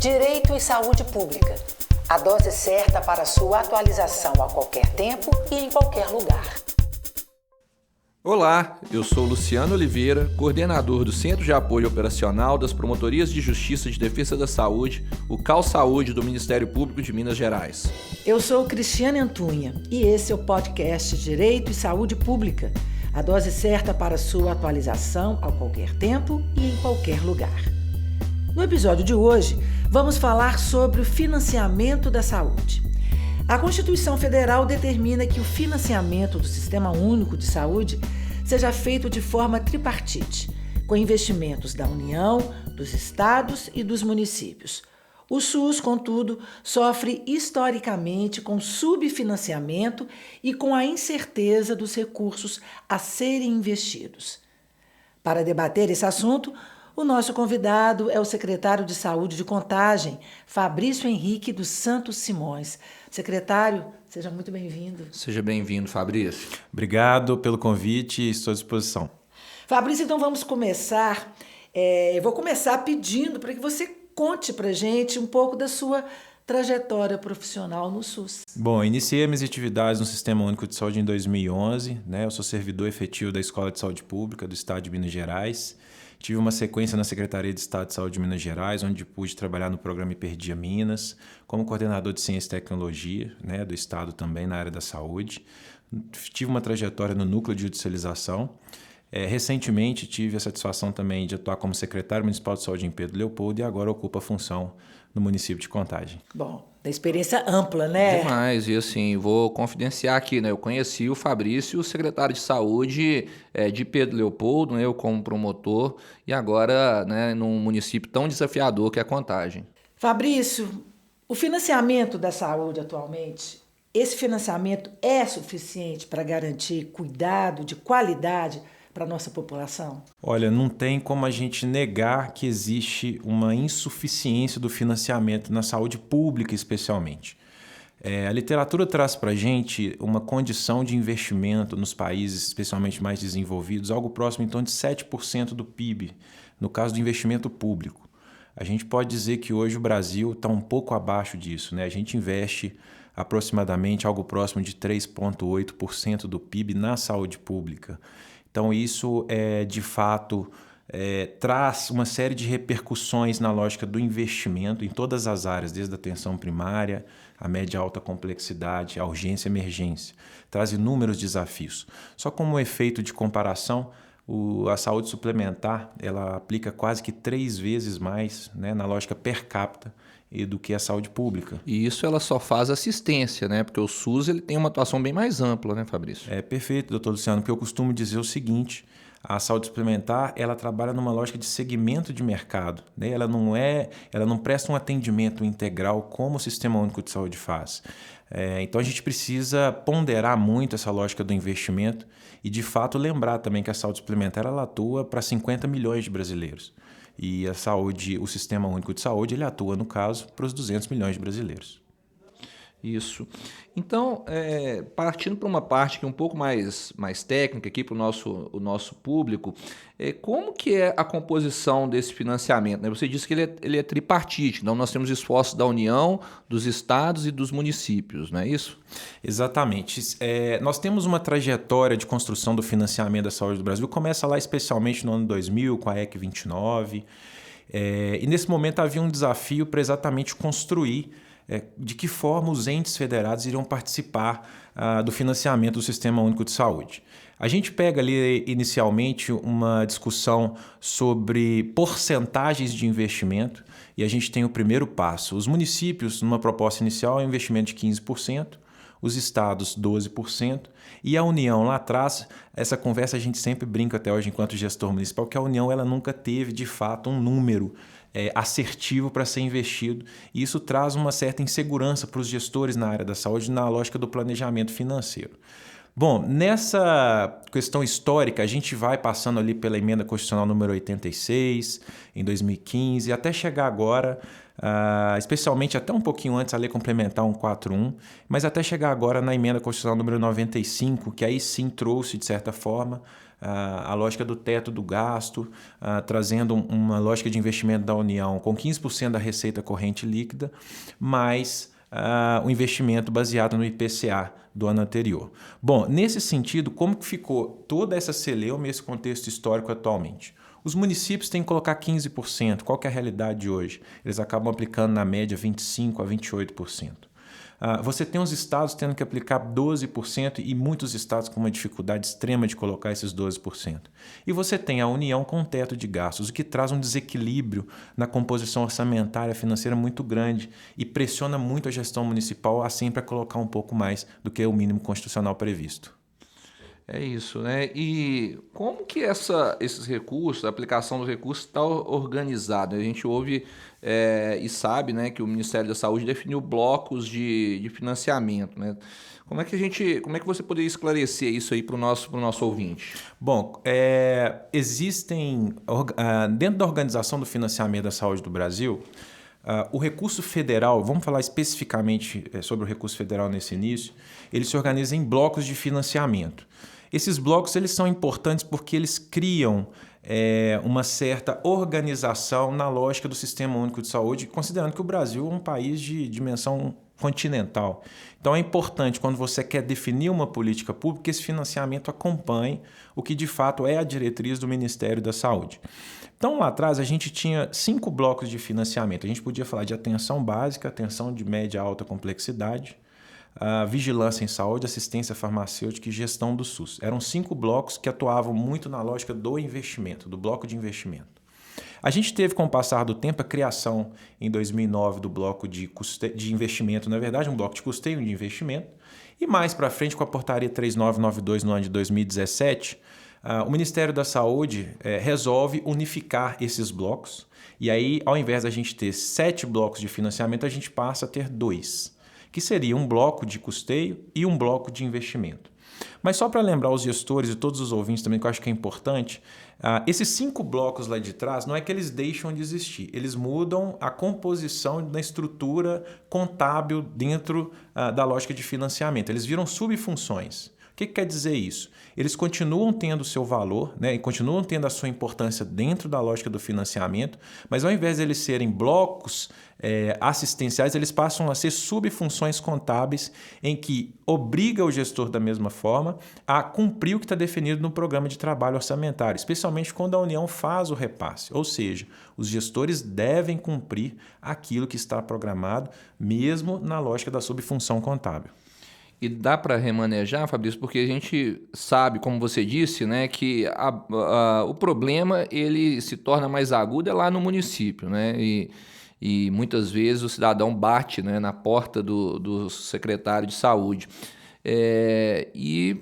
Direito e Saúde Pública. A dose certa para sua atualização a qualquer tempo e em qualquer lugar. Olá, eu sou Luciano Oliveira, coordenador do Centro de Apoio Operacional das Promotorias de Justiça de Defesa da Saúde, o CAU Saúde do Ministério Público de Minas Gerais. Eu sou Cristiane Antunha e esse é o podcast Direito e Saúde Pública. A dose certa para sua atualização a qualquer tempo e em qualquer lugar. No episódio de hoje, vamos falar sobre o financiamento da saúde. A Constituição Federal determina que o financiamento do Sistema Único de Saúde seja feito de forma tripartite, com investimentos da União, dos estados e dos municípios. O SUS, contudo, sofre historicamente com subfinanciamento e com a incerteza dos recursos a serem investidos. Para debater esse assunto, o nosso convidado é o secretário de Saúde de Contagem, Fabrício Henrique dos Santos Simões. Secretário, seja muito bem-vindo. Seja bem-vindo, Fabrício. Obrigado pelo convite e estou à disposição. Fabrício, então vamos começar. Eu vou começar pedindo para que você conte para a gente um pouco da sua trajetória profissional no SUS. Bom, iniciei minhas atividades no Sistema Único de Saúde em 2011. Eu sou servidor efetivo da Escola de Saúde Pública do Estado de Minas Gerais. Tive uma sequência na Secretaria de Estado de Saúde de Minas Gerais, onde pude trabalhar no programa Hiperdia Minas, como coordenador de Ciência e Tecnologia, do Estado também na área da saúde. Tive uma trajetória no Núcleo de Judicialização. Recentemente tive a satisfação também de atuar como secretário municipal de saúde em Pedro Leopoldo e agora ocupo a função no município de Contagem. Bom, da experiência ampla, né? Demais, e assim, vou confidenciar aqui, eu conheci o Fabrício, secretário de saúde de Pedro Leopoldo, eu como promotor, e agora, num município tão desafiador que é Contagem. Fabrício, o financiamento da saúde atualmente, esse financiamento é suficiente para garantir cuidado de qualidade para a nossa população? Olha, não tem como a gente negar que existe uma insuficiência do financiamento na saúde pública, especialmente. A literatura traz para a gente uma condição de investimento nos países, especialmente mais desenvolvidos, algo próximo em torno de 7% do PIB, no caso do investimento público. A gente pode dizer que hoje o Brasil está um pouco abaixo disso. A gente investe aproximadamente algo próximo de 3,8% do PIB na saúde pública. Então isso, de fato, traz uma série de repercussões na lógica do investimento em todas as áreas, desde a atenção primária, a média e alta complexidade, a urgência e emergência. Traz inúmeros desafios. Só como efeito de comparação, a saúde suplementar ela aplica quase que 3 vezes mais na lógica per capita do que a saúde pública. E isso ela só faz assistência, porque o SUS ele tem uma atuação bem mais ampla, Fabrício? Perfeito, doutor Luciano, porque eu costumo dizer o seguinte: a saúde suplementar ela trabalha numa lógica de segmento de mercado. Ela não presta um atendimento integral como o Sistema Único de Saúde faz. Então a gente precisa ponderar muito essa lógica do investimento e, de fato, lembrar também que a saúde suplementar ela atua para 50 milhões de brasileiros. E o Sistema Único de Saúde, ele atua, no caso, para os 200 milhões de brasileiros. Isso. Então, partindo para uma parte que é um pouco mais técnica aqui para o nosso público, como que é a composição desse financiamento? Você disse que ele é tripartite, então nós temos esforços da União, dos estados e dos municípios, não é isso? Exatamente. Nós temos uma trajetória de construção do financiamento da saúde do Brasil, começa lá especialmente no ano 2000, com a EC 29, e nesse momento havia um desafio para exatamente construir de que forma os entes federados iriam participar do financiamento do Sistema Único de Saúde. A gente pega ali inicialmente uma discussão sobre porcentagens de investimento e a gente tem o primeiro passo. Os municípios, numa proposta inicial, é um investimento de 15%, os estados 12% e a União lá atrás, essa conversa a gente sempre brinca até hoje enquanto gestor municipal, que a União ela nunca teve de fato um número assertivo para ser investido e isso traz uma certa insegurança para os gestores na área da saúde na lógica do planejamento financeiro. Bom, nessa questão histórica, a gente vai passando ali pela emenda constitucional número 86, em 2015, até chegar agora, especialmente até um pouquinho antes a lei complementar 141, mas até chegar agora na emenda constitucional número 95, que aí sim trouxe, de certa forma, a lógica do teto do gasto, trazendo uma lógica de investimento da União com 15% da receita corrente líquida, mais o investimento baseado no IPCA do ano anterior. Bom, nesse sentido, como que ficou toda essa celeuma e esse contexto histórico atualmente? Os municípios têm que colocar 15%. Qual que é a realidade hoje? Eles acabam aplicando na média 25% a 28%. Você tem os estados tendo que aplicar 12% e muitos estados com uma dificuldade extrema de colocar esses 12%. E você tem a União com um teto de gastos, o que traz um desequilíbrio na composição orçamentária financeira muito grande e pressiona muito a gestão municipal a sempre colocar um pouco mais do que o mínimo constitucional previsto. É isso, né? E como que esses recursos, a aplicação dos recursos está organizado? A gente ouve e sabe, né, que o Ministério da Saúde definiu blocos de financiamento, né? Como é que você poderia esclarecer isso aí para o nosso ouvinte? Bom, existem, dentro da organização do financiamento da saúde do Brasil, o recurso federal, vamos falar especificamente sobre o recurso federal nesse início, ele se organiza em blocos de financiamento. Esses blocos eles são importantes porque eles criam uma certa organização na lógica do Sistema Único de Saúde, considerando que o Brasil é um país de dimensão continental. Então é importante, quando você quer definir uma política pública, que esse financiamento acompanhe o que de fato é a diretriz do Ministério da Saúde. Então, lá atrás, a gente tinha 5 blocos de financiamento. A gente podia falar de atenção básica, atenção de média a alta complexidade, vigilância em saúde, assistência farmacêutica e gestão do SUS. Eram 5 blocos que atuavam muito na lógica do investimento, do bloco de investimento. A gente teve, com o passar do tempo, a criação em 2009 do bloco de investimento, na verdade, um bloco de custeio de investimento, e mais para frente, com a portaria 3992 no ano de 2017, o Ministério da Saúde resolve unificar esses blocos, e aí, ao invés da gente ter 7 blocos de financiamento, a gente passa a ter 2, que seria um bloco de custeio e um bloco de investimento. Mas só para lembrar os gestores e todos os ouvintes também, que eu acho que é importante, esses 5 blocos lá de trás não é que eles deixam de existir, eles mudam a composição da estrutura contábil dentro da lógica de financiamento, eles viram subfunções. O que quer dizer isso? Eles continuam tendo o seu valor, né, e continuam tendo a sua importância dentro da lógica do financiamento, mas ao invés de eles serem blocos assistenciais, eles passam a ser subfunções contábeis em que obriga o gestor da mesma forma a cumprir o que está definido no programa de trabalho orçamentário, especialmente quando a União faz o repasse. Ou seja, os gestores devem cumprir aquilo que está programado, mesmo na lógica da subfunção contábil. E dá para remanejar, Fabrício, porque a gente sabe, como você disse, né, que o problema ele se torna mais agudo lá no município, né? E muitas vezes o cidadão bate, né, na porta do secretário de saúde. E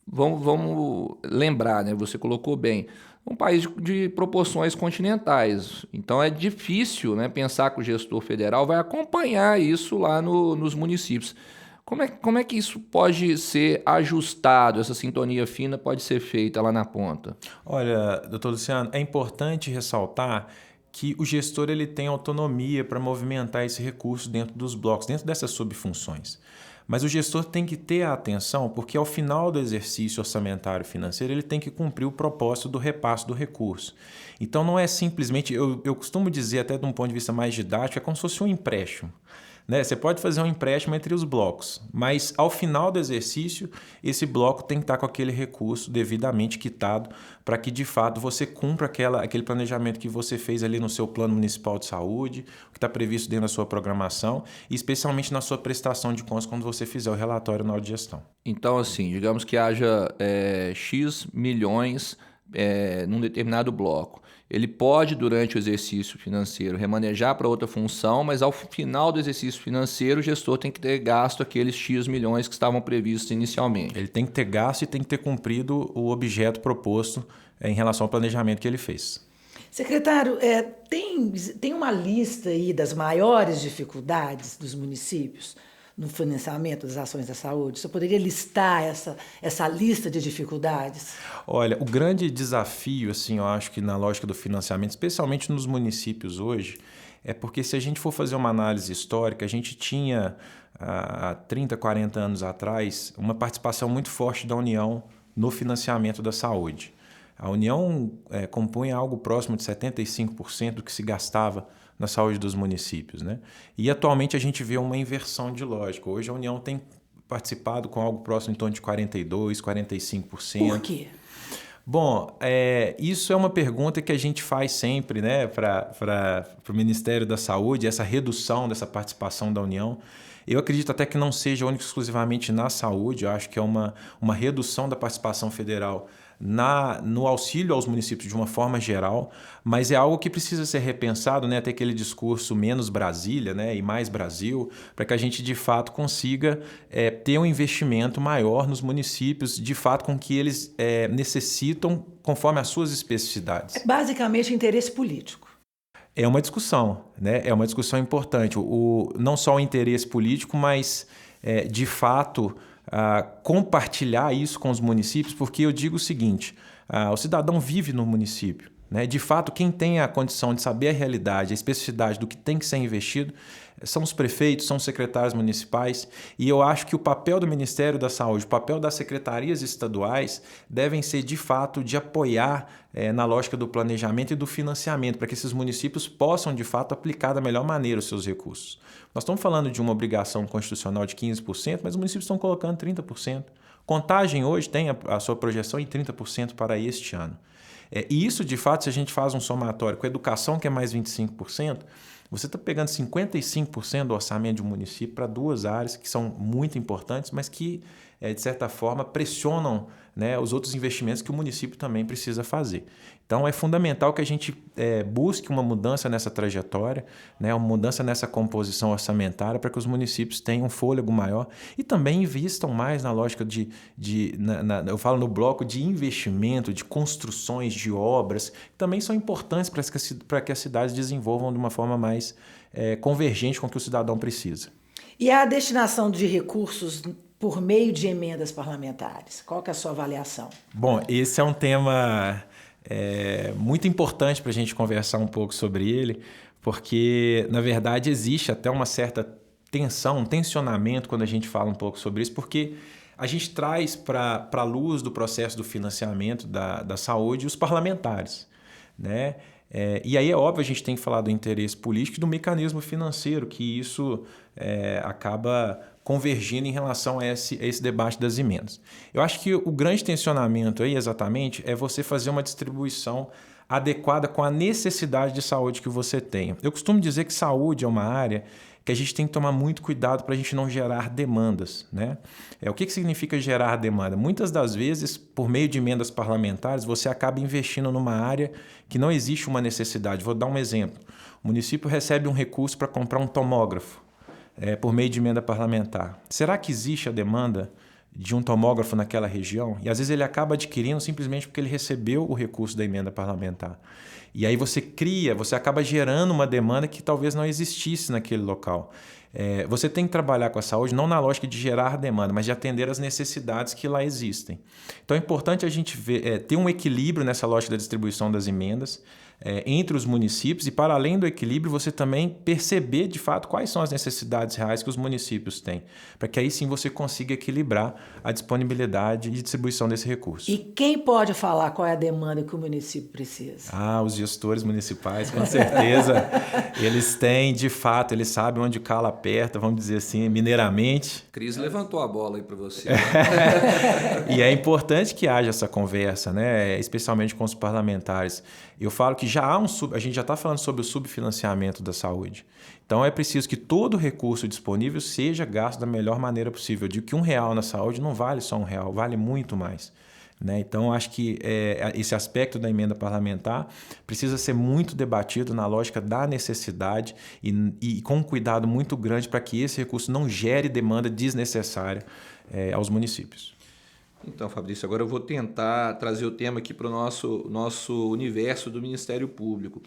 vamos lembrar, né, você colocou bem, um país de proporções continentais. Então é difícil, né, pensar que o gestor federal vai acompanhar isso lá nos municípios. Como é que isso pode ser ajustado, essa sintonia fina pode ser feita lá na ponta? Olha, doutor Luciano, é importante ressaltar que o gestor ele tem autonomia para movimentar esse recurso dentro dos blocos, dentro dessas subfunções. Mas o gestor tem que ter a atenção, porque ao final do exercício orçamentário financeiro, ele tem que cumprir o propósito do repasse do recurso. Então não é simplesmente, eu costumo dizer até de um ponto de vista mais didático, é como se fosse um empréstimo. Né? Você pode fazer um empréstimo entre os blocos, mas ao final do exercício, esse bloco tem que estar com aquele recurso devidamente quitado para que, de fato, você cumpra aquele planejamento que você fez ali no seu plano municipal de saúde, o que está previsto dentro da sua programação e especialmente na sua prestação de contas quando você fizer o relatório anual de gestão. Então, assim, digamos que haja X milhões num determinado bloco. Ele pode, durante o exercício financeiro, remanejar para outra função, mas ao final do exercício financeiro, o gestor tem que ter gasto aqueles X milhões que estavam previstos inicialmente. Ele tem que ter gasto e tem que ter cumprido o objeto proposto em relação ao planejamento que ele fez. Secretário, tem uma lista aí das maiores dificuldades dos municípios no financiamento das ações da saúde? Você poderia listar essa lista de dificuldades? Olha, o grande desafio, assim, eu acho que na lógica do financiamento, especialmente nos municípios hoje, é porque se a gente for fazer uma análise histórica, a gente tinha, há 30, 40 anos atrás, uma participação muito forte da União no financiamento da saúde. A União compunha algo próximo de 75% do que se gastava na saúde dos municípios, né? E atualmente a gente vê uma inversão de lógica. Hoje a União tem participado com algo próximo em torno de 42%, 45%. Por quê? Bom, isso é uma pergunta que a gente faz sempre, né, para o Ministério da Saúde, essa redução dessa participação da União. Eu acredito até que não seja único exclusivamente na saúde, eu acho que é uma redução da participação federal no auxílio aos municípios de uma forma geral, mas é algo que precisa ser repensado, né? Ter aquele discurso menos Brasília, né? E mais Brasil, para que a gente de fato consiga ter um investimento maior nos municípios, de fato com que eles necessitam conforme as suas especificidades. É basicamente interesse político. É uma discussão, né? É uma discussão importante. Não só o interesse político, mas de fato compartilhar isso com os municípios, porque eu digo o seguinte, o cidadão vive no município, né? De fato, quem tem a condição de saber a realidade, a especificidade do que tem que ser investido, são os prefeitos, são os secretários municipais, e eu acho que o papel do Ministério da Saúde, o papel das secretarias estaduais devem ser, de fato, de apoiar na lógica do planejamento e do financiamento, para que esses municípios possam, de fato, aplicar da melhor maneira os seus recursos. Nós estamos falando de uma obrigação constitucional de 15%, mas os municípios estão colocando 30%. Contagem hoje tem a sua projeção em 30% para este ano. E isso, de fato, se a gente faz um somatório com a educação, que é mais 25%, você está pegando 55% do orçamento de um município para duas áreas que são muito importantes, mas que, de certa forma, pressionam, né, os outros investimentos que o município também precisa fazer. Então, é fundamental que a gente busque uma mudança nessa trajetória, né, uma mudança nessa composição orçamentária para que os municípios tenham um fôlego maior e também investam mais na lógica eu falo no bloco de investimento, de construções, de obras, que também são importantes para que as cidades desenvolvam de uma forma mais convergente com o que o cidadão precisa. E a destinação de recursos por meio de emendas parlamentares? Qual que é a sua avaliação? Bom, esse é um tema muito importante para a gente conversar um pouco sobre ele, porque, na verdade, existe até uma certa tensão, um tensionamento quando a gente fala um pouco sobre isso, porque a gente traz para a luz do processo do financiamento da saúde os parlamentares, né? E aí é óbvio, a gente tem que falar do interesse político e do mecanismo financeiro, que isso acaba convergindo em relação a esse debate das emendas. Eu acho que o grande tensionamento aí, exatamente, é você fazer uma distribuição adequada com a necessidade de saúde que você tem. Eu costumo dizer que saúde é uma área que a gente tem que tomar muito cuidado para a gente não gerar demandas, né? O que significa gerar demanda? Muitas das vezes, por meio de emendas parlamentares, você acaba investindo numa área que não existe uma necessidade. Vou dar um exemplo. O município recebe um recurso para comprar um tomógrafo por meio de emenda parlamentar. Será que existe a demanda de um tomógrafo naquela região? E às vezes ele acaba adquirindo simplesmente porque ele recebeu o recurso da emenda parlamentar. E aí você acaba gerando uma demanda que talvez não existisse naquele local. Você tem que trabalhar com a saúde não na lógica de gerar demanda, mas de atender às necessidades que lá existem. Então é importante a gente ter um equilíbrio nessa lógica da distribuição das emendas entre os municípios e, para além do equilíbrio, você também perceber de fato quais são as necessidades reais que os municípios têm, para que aí sim você consiga equilibrar a disponibilidade e distribuição desse recurso. E quem pode falar qual é a demanda que o município precisa? Os gestores municipais, com certeza. Eles têm, de fato, eles sabem onde cala aperta, vamos dizer assim, mineiramente. Cris levantou a bola aí para você. E é importante que haja essa conversa, né? Especialmente com os parlamentares. Eu falo que a gente já está falando sobre o subfinanciamento da saúde. Então é preciso que todo recurso disponível seja gasto da melhor maneira possível. Eu digo que R$1 na saúde não vale só R$1, vale muito mais, né? Então acho que esse aspecto da emenda parlamentar precisa ser muito debatido na lógica da necessidade e com um cuidado muito grande para que esse recurso não gere demanda desnecessária aos municípios. Então, Fabrício, agora eu vou tentar trazer o tema aqui para o nosso universo do Ministério Público.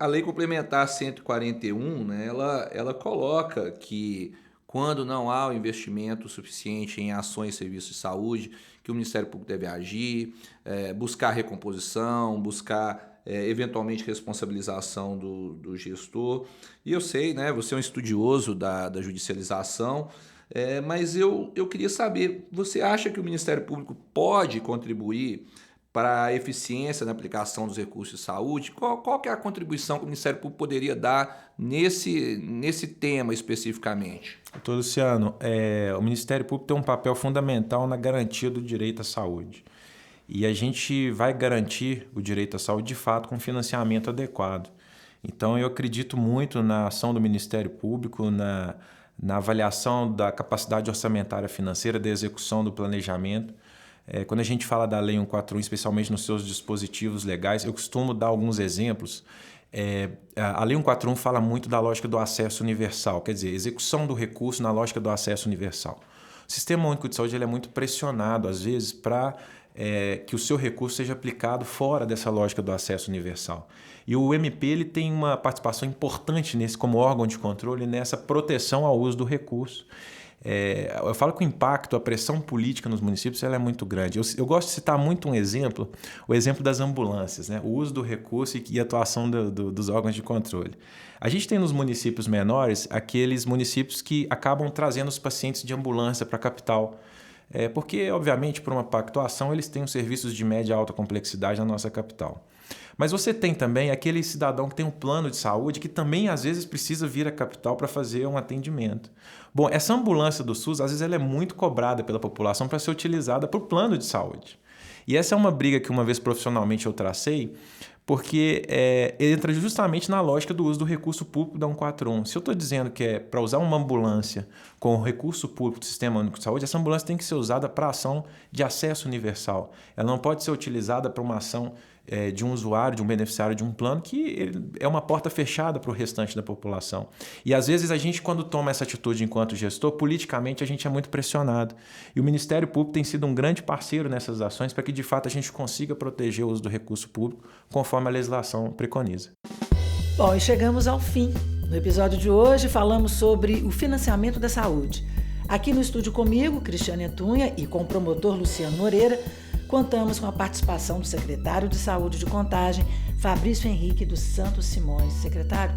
A Lei Complementar 141, né, ela coloca que quando não há o investimento suficiente em ações e serviços de saúde, que o Ministério Público deve agir, buscar recomposição, buscar eventualmente responsabilização do gestor. E eu sei, né, você é um estudioso da judicialização, mas eu queria saber, você acha que o Ministério Público pode contribuir para a eficiência na aplicação dos recursos de saúde? Qual que é a contribuição que o Ministério Público poderia dar nesse tema especificamente? Doutor Luciano, o Ministério Público tem um papel fundamental na garantia do direito à saúde. E a gente vai garantir o direito à saúde, de fato, com financiamento adequado. Então, eu acredito muito na ação do Ministério Público, na avaliação da capacidade orçamentária financeira, da execução do planejamento. Quando a gente fala da Lei 141, especialmente nos seus dispositivos legais, eu costumo dar alguns exemplos. A Lei 141 fala muito da lógica do acesso universal, quer dizer, execução do recurso na lógica do acesso universal. O Sistema Único de Saúde ele é muito pressionado, às vezes, para que o seu recurso seja aplicado fora dessa lógica do acesso universal. E o MP ele tem uma participação importante como órgão de controle nessa proteção ao uso do recurso. Eu falo que o impacto, a pressão política nos municípios ela é muito grande. Eu gosto de citar muito um exemplo, o exemplo das ambulâncias, né? O uso do recurso e a atuação dos órgãos de controle. A gente tem nos municípios menores aqueles municípios que acabam trazendo os pacientes de ambulância para a capital. Porque, obviamente, por uma pactuação, eles têm os serviços de média e alta complexidade na nossa capital. Mas você tem também aquele cidadão que tem um plano de saúde que também, às vezes, precisa vir à capital para fazer um atendimento. Bom, essa ambulância do SUS, às vezes, ela é muito cobrada pela população para ser utilizada por plano de saúde. E essa é uma briga que, uma vez profissionalmente, eu tracei, porque entra justamente na lógica do uso do recurso público da 141. Se eu estou dizendo que é para usar uma ambulância com o recurso público do Sistema Único de Saúde, essa ambulância tem que ser usada para ação de acesso universal. Ela não pode ser utilizada para uma ação de um usuário, de um beneficiário de um plano, que é uma porta fechada para o restante da população. E às vezes a gente, quando toma essa atitude enquanto gestor, politicamente a gente é muito pressionado. E o Ministério Público tem sido um grande parceiro nessas ações para que de fato a gente consiga proteger o uso do recurso público conforme a legislação preconiza. Bom, e chegamos ao fim. No episódio de hoje falamos sobre o financiamento da saúde. Aqui no estúdio comigo, Cristiane Antunha, e com o promotor Luciano Moreira, contamos com a participação do secretário de Saúde de Contagem, Fabrício Henrique dos Santos Simões. Secretário,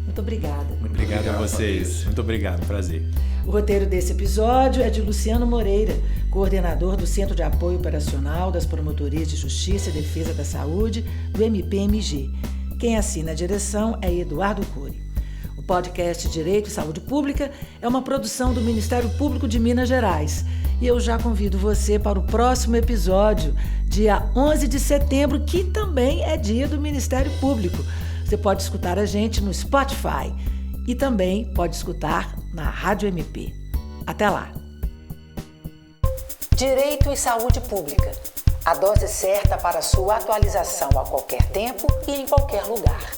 muito obrigada. Muito obrigado a vocês. Fabrício. Muito obrigado, prazer. O roteiro desse episódio é de Luciano Moreira, coordenador do Centro de Apoio Operacional das Promotorias de Justiça e Defesa da Saúde, do MPMG. Quem assina a direção é Eduardo Cury. O podcast Direito e Saúde Pública é uma produção do Ministério Público de Minas Gerais. E eu já convido você para o próximo episódio, dia 11 de setembro, que também é dia do Ministério Público. Você pode escutar a gente no Spotify e também pode escutar na Rádio MP. Até lá! Direito e Saúde Pública. A dose certa para sua atualização a qualquer tempo e em qualquer lugar.